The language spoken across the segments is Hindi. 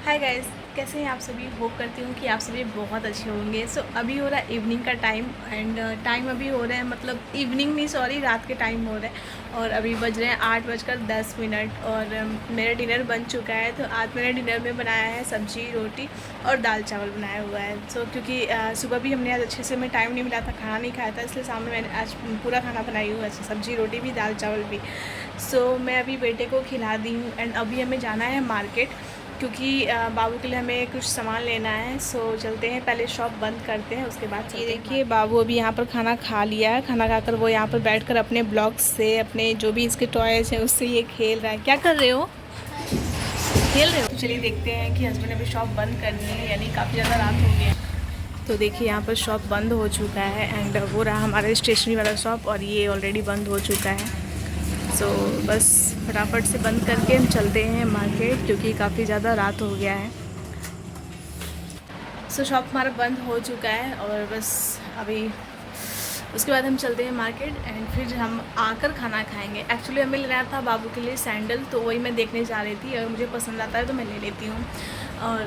हाय गाइस, कैसे हैं आप सभी। होप करती हूँ कि आप सभी बहुत अच्छे होंगे। सो अभी हो रहा है इवनिंग का टाइम एंड टाइम अभी हो रहा है, मतलब इवनिंग नहीं सॉरी, रात के टाइम हो रहा है और अभी बज रहे हैं 8:10 और मेरा डिनर बन चुका है। तो आज मैंने डिनर में बनाया है सब्जी रोटी और दाल चावल बनाया हुआ है। सो क्योंकि सुबह भी हमने आज अच्छे से मैं टाइम नहीं मिला था, खाना नहीं खाया था, इसलिए सामने मैंने आज पूरा खाना बनाई हुआ है, सब्जी रोटी भी दाल चावल भी। सो मैं अभी बेटे को खिला दी हूँ एंड अभी हमें जाना है मार्केट, क्योंकि बाबू के लिए हमें कुछ सामान लेना है। सो चलते हैं, पहले शॉप बंद करते हैं उसके बाद ये देखिए बाबू अभी यहाँ पर खाना खा लिया है। खाना खाकर वो यहाँ पर बैठकर अपने ब्लॉक्स से, अपने जो भी इसके टॉयज़ हैं उससे ये खेल रहा है। क्या कर रहे हो? खेल रहे हो? तो चलिए देखते हैं कि हस्बैंड ने अभी शॉप बंद करनी है, यानी काफ़ी ज़्यादा रात हो गई है। तो देखिए यहाँ पर शॉप बंद हो चुका है एंड वो रहा हमारा स्टेशनरी वाला शॉप और ये ऑलरेडी बंद हो चुका है। सो बस फटाफट से बंद करके हम चलते हैं मार्केट, क्योंकि काफ़ी ज़्यादा रात हो गया है। सो शॉप हमारा बंद हो चुका है और बस अभी उसके बाद हम चलते हैं मार्केट एंड फिर हम आकर खाना खाएंगे। एक्चुअली हमें लेना था बाबू के लिए सैंडल, तो वही मैं देखने जा रही थी। अगर मुझे पसंद आता है तो मैं ले लेती हूँ। और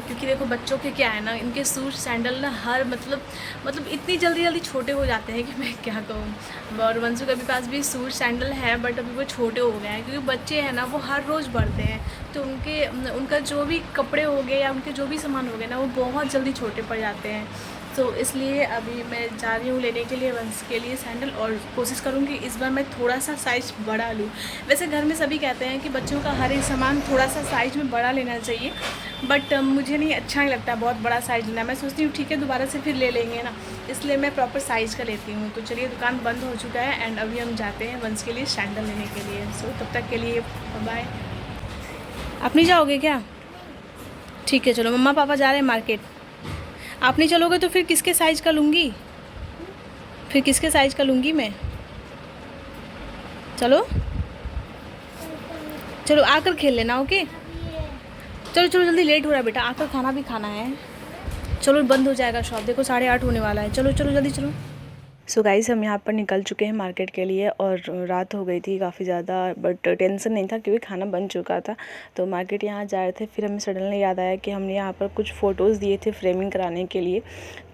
क्योंकि देखो बच्चों के क्या है ना, इनके शूज सैंडल ना हर मतलब इतनी जल्दी जल्दी छोटे हो जाते हैं कि मैं क्या कहूँ। और वंशु के पास भी शूज सैंडल है बट अभी वो छोटे हो गए हैं, क्योंकि बच्चे हैं ना वो हर रोज़ बढ़ते हैं, तो उनका जो भी कपड़े हो गए या उनके जो भी सामान हो गए ना वो बहुत जल्दी छोटे पड़ जाते हैं। तो इसलिए अभी मैं जा रही हूँ लेने के लिए वंश के लिए सैंडल, और कोशिश करूँगी इस बार मैं थोड़ा सा साइज़ बड़ा लूँ। वैसे घर में सभी कहते हैं कि बच्चों का हर एक सामान थोड़ा सा साइज़ में बड़ा लेना चाहिए, बट मुझे नहीं अच्छा नहीं लगता बहुत बड़ा साइज़ लेना। मैं सोचती हूँ ठीक है दोबारा से फिर ले लेंगे ना, इसलिए मैं प्रॉपर साइज़ का लेती हूँ। तो चलिए दुकान बंद हो चुका है एंड अभी हम जाते हैं वंश के लिए सैंडल लेने के लिए। सो तब तक के लिए बाय। आप नहीं जाओगे क्या? ठीक है चलो, मम्मा पापा जा रहे हैं मार्केट। आप नहीं चलोगे तो फिर किसके साइज़ का लूँगी? फिर किसके साइज़ का लूँगी मैं? चलो चलो आकर खेल लेना, ओके। चलो चलो जल्दी, लेट हो रहा है बेटा, आकर खाना भी खाना है। चलो बंद हो जाएगा शॉप, देखो 8:30 होने वाला है। चलो चलो जल्दी चलो। सो गाइस हम यहाँ पर निकल चुके हैं मार्केट के लिए और रात हो गई थी काफ़ी ज़्यादा, बट टेंशन नहीं था क्योंकि खाना बन चुका था। तो मार्केट यहाँ जा रहे थे, फिर हमें सडनली याद आया कि हमने यहाँ पर कुछ फ़ोटोज़ दिए थे फ्रेमिंग कराने के लिए।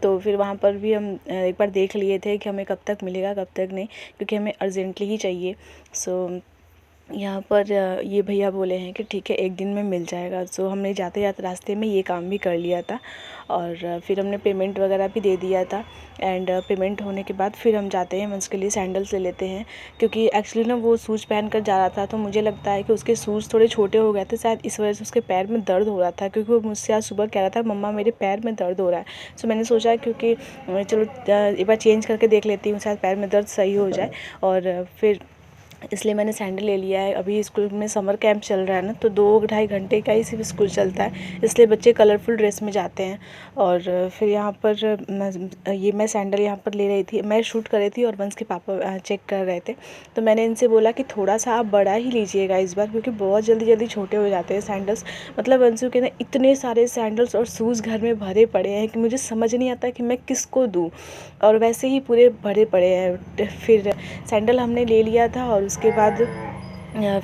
तो फिर वहाँ पर भी हम एक बार देख लिए थे कि हमें कब तक मिलेगा कब तक नहीं, क्योंकि हमें अर्जेंटली ही चाहिए। सो यहाँ पर ये भैया बोले हैं कि ठीक है एक दिन में मिल जाएगा। सो हमने जाते जाते रास्ते में ये काम भी कर लिया था और फिर हमने पेमेंट वगैरह भी दे दिया था। एंड पेमेंट होने के बाद फिर हम जाते हैं उसके लिए सैंडल्स ले लेते हैं, क्योंकि एक्चुअली ना वो शूज़ पहन कर जा रहा था, तो मुझे लगता है कि उसके शूज़ थोड़े छोटे हो गए थे, शायद इस वजह से उसके पैर में दर्द हो रहा था, क्योंकि वो मुझसे आज सुबह कह रहा था मम्मा मेरे पैर में दर्द हो रहा है। सो मैंने सोचा क्योंकि चलो एक बार चेंज करके देख लेती हूँ, शायद पैर में दर्द सही हो जाए। और फिर इसलिए मैंने सैंडल ले लिया है। अभी स्कूल में समर कैंप चल रहा है ना, तो 2-2.5 घंटे का ही सिर्फ स्कूल चलता है, इसलिए बच्चे कलरफुल ड्रेस में जाते हैं। और फिर यहाँ पर मैं सैंडल यहाँ पर ले रही थी, मैं शूट कर रही थी और वंश के पापा चेक कर रहे थे। तो मैंने इनसे बोला कि थोड़ा सा आप बड़ा ही लीजिएगा इस बार, क्योंकि बहुत जल्दी जल्दी छोटे हो जाते हैं सैंडल्स। मतलब वंशु के ना इतने सारे सैंडल्स और शूज़ घर में भरे पड़े हैं कि मुझे समझ नहीं आता कि मैं किसको दूँ, और वैसे ही पूरे भरे पड़े हैं। फिर सैंडल हमने ले लिया था और उसके बाद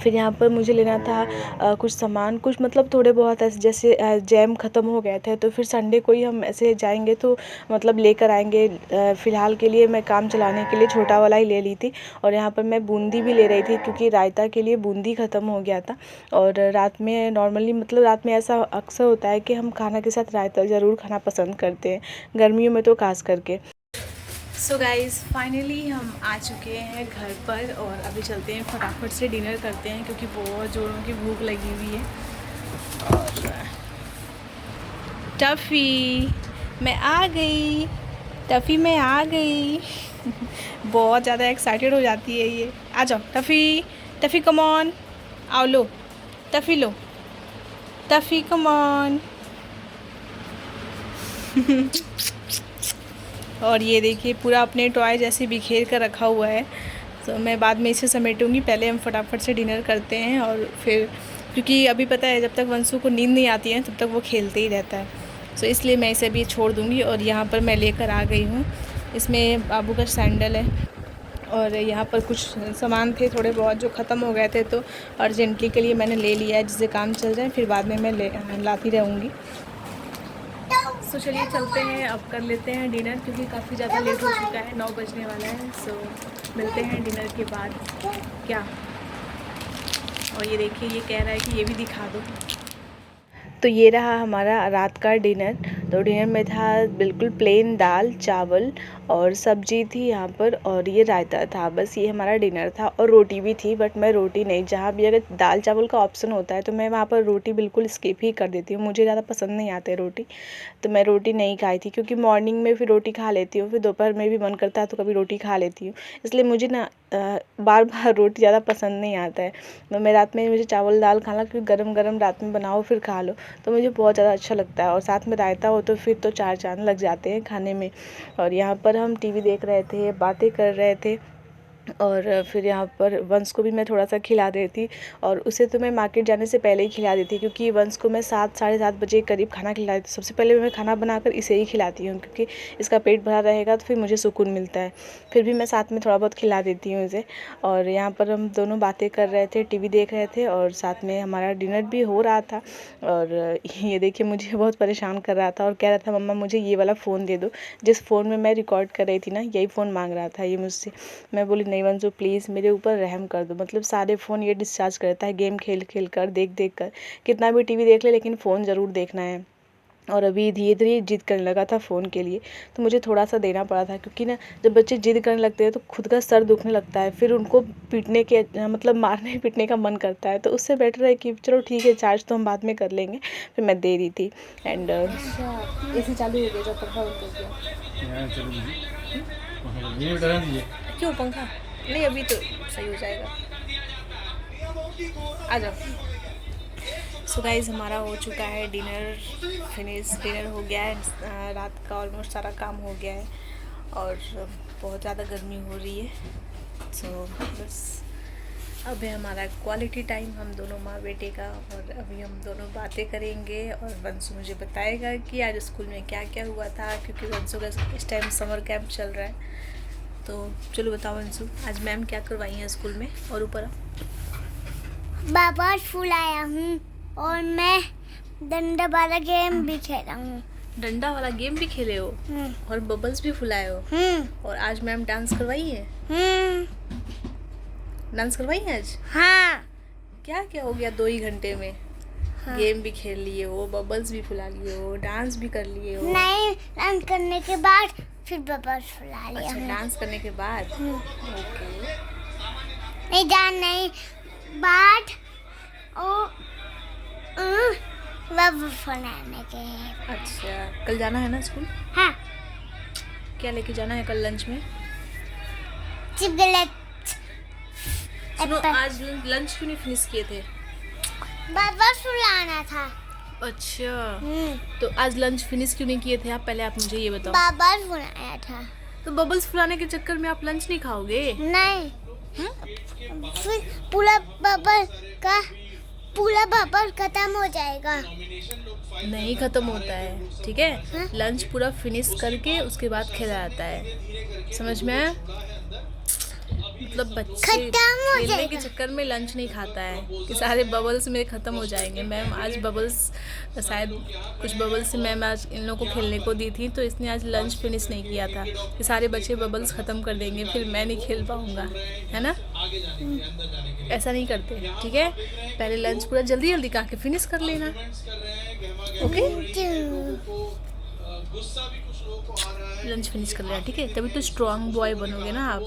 फिर यहाँ पर मुझे लेना था कुछ सामान, कुछ मतलब थोड़े बहुत ऐसे, जैसे जैम ख़त्म हो गए थे, तो फिर संडे को ही हम ऐसे जाएंगे तो मतलब लेकर आएंगे। फ़िलहाल के लिए मैं काम चलाने के लिए छोटा वाला ही ले ली थी। और यहाँ पर मैं बूंदी भी ले रही थी, क्योंकि रायता के लिए बूंदी ख़त्म हो गया था। और रात में नॉर्मली मतलब रात में ऐसा अक्सर होता है कि हम खाना के साथ रायता ज़रूर खाना पसंद करते हैं, गर्मियों में तो खास करके। सो गाइज़ फाइनली हम आ चुके हैं घर पर और अभी चलते हैं फटाफट से डिनर करते हैं, क्योंकि बहुत ज़ोरों की भूख लगी हुई है। और टफ़ी मैं आ गई, टफ़ी मैं आ गई। बहुत ज़्यादा एक्साइटेड हो जाती है ये। आ जाओ टफ़ी, टफ़ी कम ऑन, आओ लो टफ़ी, लो टफ़ी कम ऑन। और ये देखिए पूरा अपने टॉय जैसे बिखेर कर रखा हुआ है, तो मैं बाद में इसे समेटूंगी। पहले हम फटाफट से डिनर करते हैं और फिर, क्योंकि अभी पता है जब तक वंशु को नींद नहीं आती है तब तक वो खेलते ही रहता है, तो इसलिए मैं इसे अभी छोड़ दूँगी। और यहाँ पर मैं लेकर आ गई हूँ, इसमें बाबू का सैंडल है और यहाँ पर कुछ सामान थे थोड़े बहुत जो ख़त्म हो गए थे, तो अर्जेंटली के लिए मैंने ले लिया है, जिससे काम चल जाए, फिर बाद में मैं लाती रहूँगी। सो चलिए चलते हैं, अब कर लेते हैं डिनर, क्योंकि काफ़ी ज़्यादा लेट हो चुका है, 9 बजने वाला है। सो मिलते हैं डिनर के बाद। क्या, और ये देखिए, ये कह रहा है कि ये भी दिखा दो। तो ये रहा हमारा रात का डिनर। तो डिनर में था बिल्कुल प्लेन दाल चावल और सब्जी थी यहाँ पर, और ये रायता था। बस ये हमारा डिनर था, और रोटी भी थी, बट मैं रोटी नहीं, जहाँ भी अगर दाल चावल का ऑप्शन होता है तो मैं वहाँ पर रोटी बिल्कुल स्किप ही कर देती हूँ। मुझे ज़्यादा पसंद नहीं आते रोटी, तो मैं रोटी नहीं खाई थी, क्योंकि मॉर्निंग में फिर रोटी खा लेती हूँ, फिर दोपहर में भी मन करता है तो कभी रोटी खा लेती हूँ। इसलिए मुझे ना बार बार रोटी ज़्यादा पसंद नहीं आता है। तो मैं रात में मुझे चावल दाल खाना, क्योंकि गरम गरम रात में बनाओ फिर खा लो, तो मुझे बहुत ज़्यादा अच्छा लगता है। और साथ में रायता हो तो फिर तो 4 चाँद लग जाते हैं खाने में। और यहाँ पर हम टीवी देख रहे थे, बातें कर रहे थे, और फिर यहाँ पर वंश को भी मैं थोड़ा सा खिला देती, और उसे तो मैं मार्केट जाने से पहले ही खिला देती, क्योंकि वंश को मैं 7 साढ़े 7 बजे करीब खाना खिलाती हूँ। सबसे पहले मैं खाना बनाकर इसे ही खिलाती हूँ, क्योंकि इसका पेट भरा रहेगा तो फिर मुझे सुकून मिलता है। फिर भी मैं साथ में थोड़ा बहुत खिला देती हूँ इसे। और यहाँ पर हम दोनों बातें कर रहे थे, टीवी देख रहे थे, और साथ में हमारा डिनर भी हो रहा था। और ये देखिए, मुझे बहुत परेशान कर रहा था और कह रहा था मम्मा मुझे ये वाला फ़ोन दे दो। जिस फ़ोन में मैं रिकॉर्ड कर रही थी ना, यही फ़ोन मांग रहा था ये मुझसे। मैं बोली नहीं वंशु प्लीज़ मेरे ऊपर रहम कर दो। मतलब सारे फ़ोन ये डिस्चार्ज करता है, गेम खेल खेल कर, देख देख कर, कितना भी टीवी देख ले लेकिन फ़ोन ज़रूर देखना है। और अभी धीरे धीरे जिद करने लगा था फ़ोन के लिए, तो मुझे थोड़ा सा देना पड़ा था, क्योंकि ना जब बच्चे जिद करने लगते हैं तो खुद का सर दुखने लगता है, फिर उनको पीटने के मतलब मारने पीटने का मन करता है। तो उससे बेटर है कि चलो ठीक है, चार्ज तो हम बाद में कर लेंगे। फिर मैं दे दी थी। एंड ऐसे चालू हो गया जब पंखा बंद कर दिया। क्यों पंखा नहीं, अभी तो सही हो जाएगा। आ जाओ। सो गाइज़ हमारा हो चुका है डिनर फिनिश, डिनर हो गया है, रात का ऑलमोस्ट सारा काम हो गया है, और बहुत ज़्यादा गर्मी हो रही है। सो बस अब है हमारा क्वालिटी टाइम, हम दोनों माँ बेटे का, और अभी हम दोनों बातें करेंगे, और वंशु मुझे बताएगा कि आज स्कूल में क्या क्या हुआ था, क्योंकि वंशु का इस टाइम समर कैंप चल रहा है। तो चलो बताओ वंशु, आज मैम क्या करवाई हैं स्कूल में? और ऊपर बाबा फूल आया हूँ, और मैं डंडा वाला गेम भी खेला हूँ। डंडा वाला गेम भी खेले हो, और बबल्स भी फुलाए हो, और आज मैम डांस करवाई है? डांस करवाई है आज? हाँ। क्या क्या हो गया 2 ही घंटे में? हाँ। गेम भी खेल लिए हो, बबल्स भी फुला लिए हो, डांस भी कर लिए हो? नहीं, डांस करने के बाद फिर बबल्स फुला लिया। अच्छा, डांस करने के बाद? ओके। नहीं डांस नहीं, बाद और बबल फुलाने के। अच्छा, कल जाना है ना स्कूल? हाँ। क्या लेके जाना है कल लंच में? चिपगलेट। सुनो, आज लंच क्यों नहीं फिनिश किए थे? बबल फुलाना था। अच्छा, तो आज लंच फिनिश क्यों नहीं किए थे आप? पहले आप मुझे ये बताओ। बबल फुलाया था। तो बबल्स फुलाने के चक्कर में आप लंच नहीं खाओगे? नहीं। फिर पूरा बबल खत्म हो जाएगा। नहीं खत्म होता है, ठीक है? लंच पूरा फिनिश करके उसके बाद खिलाया जाता है, समझ में आया? मतलब बच्चे खेलने के चक्कर में लंच नहीं खाता है कि सारे बबल्स मेरे ख़त्म हो जाएंगे। मैम आज बबल्स, शायद कुछ बबल्स मैम आज इन लोगों को खेलने को दी थी, तो इसने आज लंच फिनिश नहीं किया था कि सारे बच्चे बबल्स ख़त्म कर देंगे, फिर मैं नहीं खेल पाऊँगा, है ना? ऐसा नहीं करते, ठीक है? पहले लंच पूरा जल्दी जल्दी खा के फिनिश कर लेना, ओके? लंच फिनिश कर लेना, ठीक है? तभी तो स्ट्रॉन्ग बॉय बनोगे ना आप,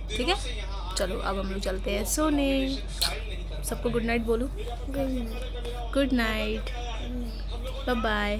ठीक है? चलो अब हम लोग चलते हैं सोने। सबको गुड नाइट बोलो। Good night, bye bye.